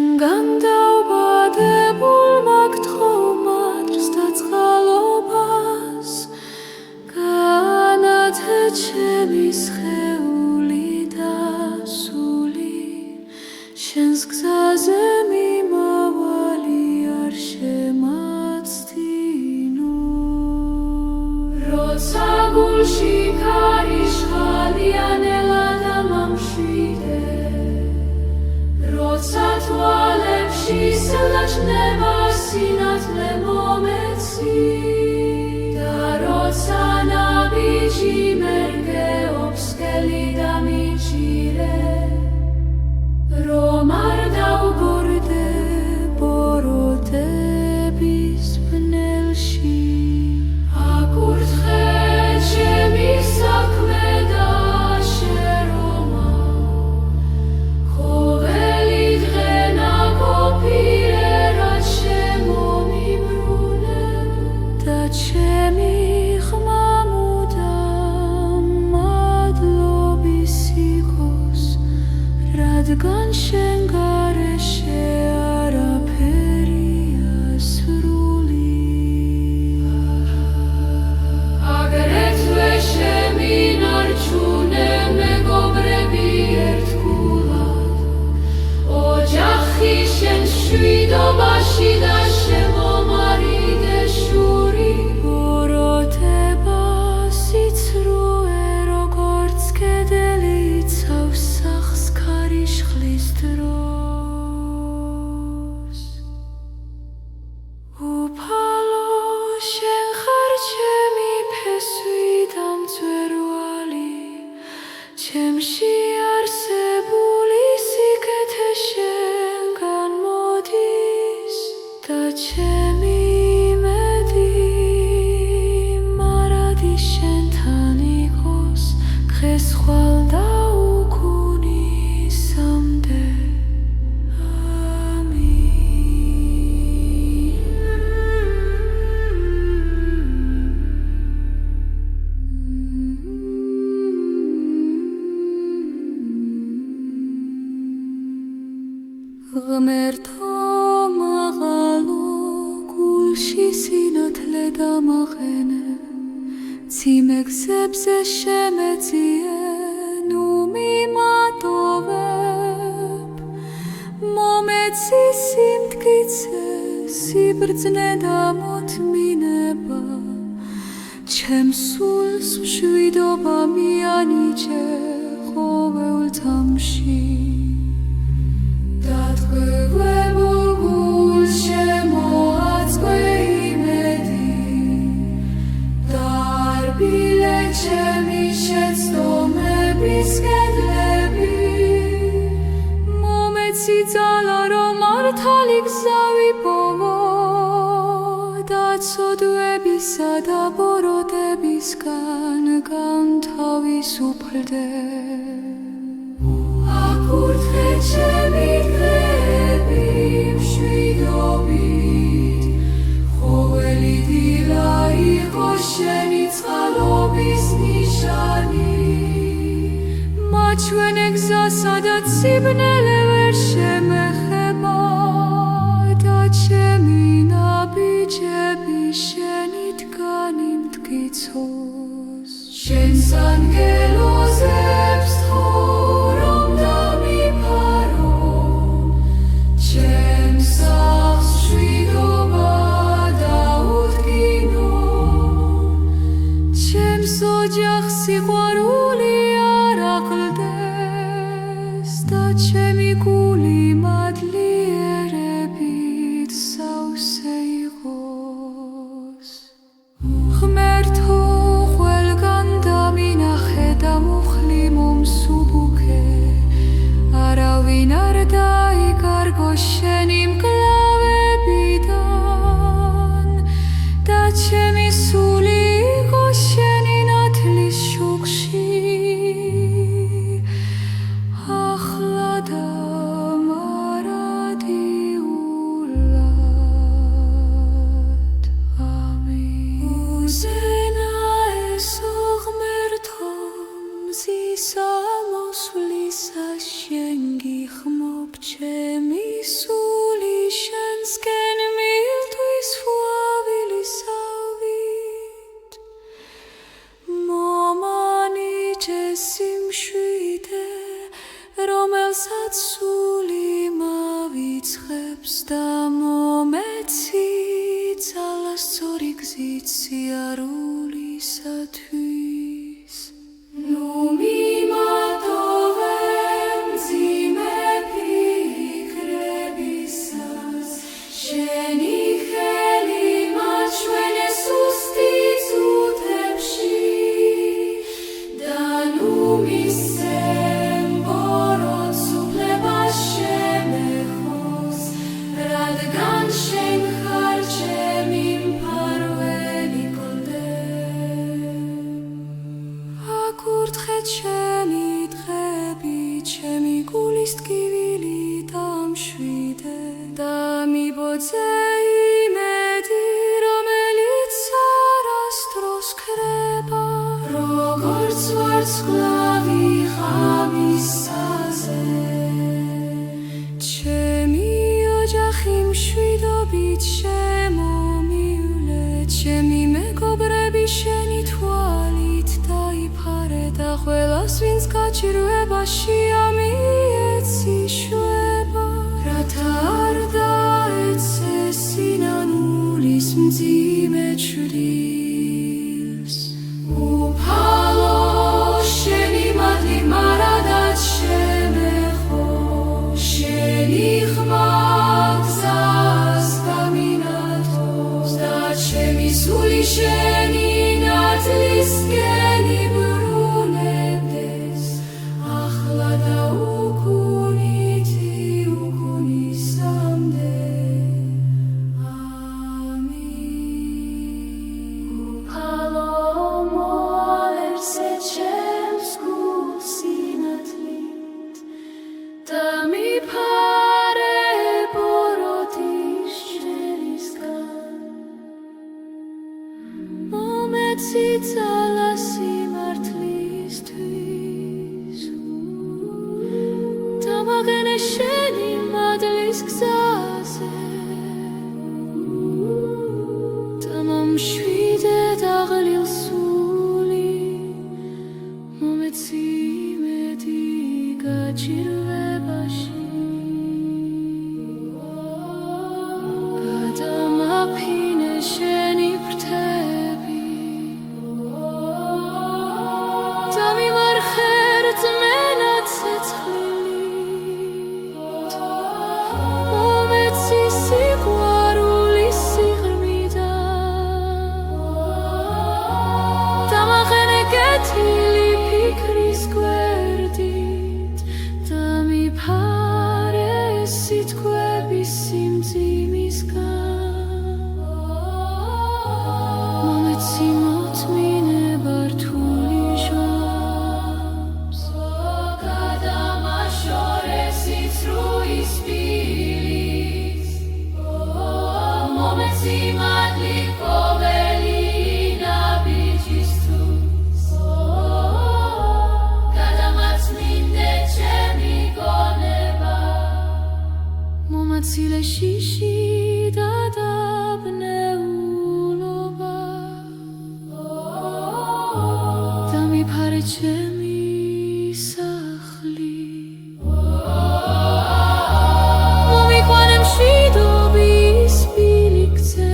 შენგან დავბადებულ მაგთხოვმადრს და წყალობას განათე ჩემი სხეული და სული შენს გზაზე მიმავალი არ შემაცდინო როცა გულში ქარიშხალია ნელა დამამშვიდე როცა თვალებში სელაჩნება სინათლე მომეცი და როცა ნაბიჯი მერგეობს სკელი და მიჭირე რომ არ დავგორდე ბოროტების ბნელში აკურთხე ჩემი საქმე და შერომა ყოველი დღე ნაკოფიე რაც შემომიბრუნე და ჩემი ხმა მუდამ მადლობის იყოს რადგან შენ გარეშე არაფერია სრული აგრეთვე შემინარჩუნე მეგობრები ერთგულად ოჯახი შენ შვიდობაში და შემომარიდე შური ბოროტება სიცრუე როგორც კედელი იცავს სახს ქარიშხლის დროს უფალო შენ ხარ ჩემი ფესვი და მწვერვალი ჩემში არსებული სიკეთე შენგან მოდის და ჩემი იმედი მარადი შენთან იყოს დღეს ხვალ და უკუნისამდე ღმერთო მაღალო გულში სინათლე დამაყენე მძიმე გზებზე შემეძიე ნუ მიმატოვებ მომეცი სიმტკიცე სიბრძნე და მოთმინება ჩემს სულს მშვიდობა მიანიჭე ყოველ თამში დატყვევებულ გულს შემოაწყვე იმედი დარბილე ჩემი შეცდომების კედლები მომეცი ძალა რომ მართალი გზა ვიპოვო და ცოდვებისა და ბოროტებისგან განთავისუფლდე აკურთხე ჩემი დღეები მშვიდობით ყოველი დილა იყოს შენი წყალობის ნიშანი მაჩვენე გზა სადაც სიბნელე ვერ შემეხება და ჩემი ნაბიჯები შენითგან იმტკიცოს შენს ანგელოზებს თხოვ და მიფარო ჩემს სახლს მშვიდობა დაუდგინო ჩემს ოჯახს სიყვარული არ აკლდეს და ჩემი გული მადლიერებით სავსე იყოს ღმერთო ყველგან დამინახე და სული შენსკენ მილთვის ხვავილისავით მომანიჭეს სიმშვიდე რომელსაც სული მავიცხებს და მომეცი ძალასწორი გზით სიარულისათვის ნუ მიმატოვე მძიმე ფიქრებისას შენი ხელი მაჩვენე სუსტი წუთებში და ნუ მისცემ ბოროტს უფლებას შემეხოს რადგან შენ ხარ ჩემი მფარველი კლდე აკურთხე ჩემი დღები ჩემი გულის ტკივილი დამშვიდე და მიბოძე იმედი რომელიც არასდროს ქრება როგორც ვარსკვლავი ღამისაზე ჩემი ოჯახი მშვიდობით შემომივლე ჩემი მეგობრები შენი თვალით დაიფარე და ყველას ვინც გაჭირვებაში ამიეცი შვება რათა არ დაეცე სინანულის მძიმე ჩრდილს უფალო შენი მადლი მარადაც შემეხო შენი ხმა გზას გამინათოს და ჩემი სული შენი ნათლისკენ იბრუნებდეს ახლა და უკუნითი უკუნისამდე ამინ უფალო მოალერსე ჩემს გულს სინათლით და მიფარე ბოროტის შენისგან მომეცი ძალა სიმართლისთვის დამაგენე შენი მადლის გზაზე და მომშვიდე დაღლილ სული მომეცი იმედი გაჭირვებაში გადამაფინე შენი ფრთები და მიმარხე რწმენა ცეცხლით მომეცი სიყვარულის სიღრმიდან დამახენე კეთილი ფიქრის გვერდით და მიფარე სიტყვების სიმძიმისგან მომეცი მოთმინება რთული ჟამს გადამაშორე სიცრუის პირის მომეცი მადლი ყოველი ნაბიჯისთვის გადამაწმინდე ჩემი გონება მომაცილე შიში და დაბნეულობა და მიფარე ჩემი სახლი მომიყვანე მშვიდობის პირიქზე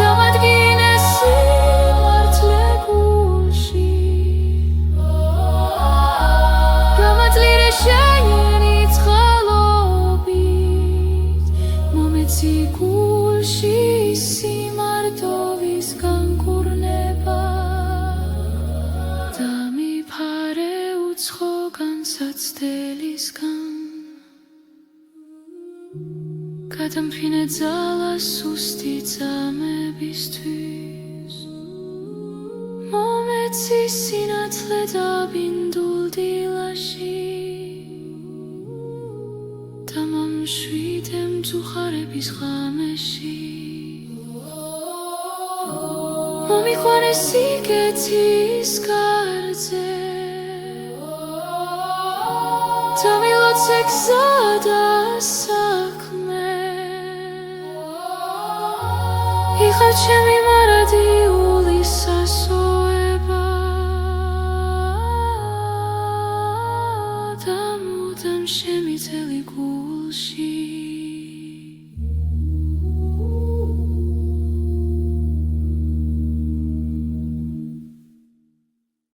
დამადგინე სიმართლე გულში გამაწლირე შენი ცხალობით მომეცი გულში სიმარტოვის განკურნება და მიფარე უცხო განსაცდელისგან გადამფრინე ძალა სუსტი წამებისთვის მომეცი სინათლე დაბინდულ დილაში და მომშვიდე მწუხარების ღამეში მომიყვანე სიკეთის კარზე და მილოცე სექსა და საქმე იღავ ჩემი მარადიული სასოება და მუდამ შემიძლი გულში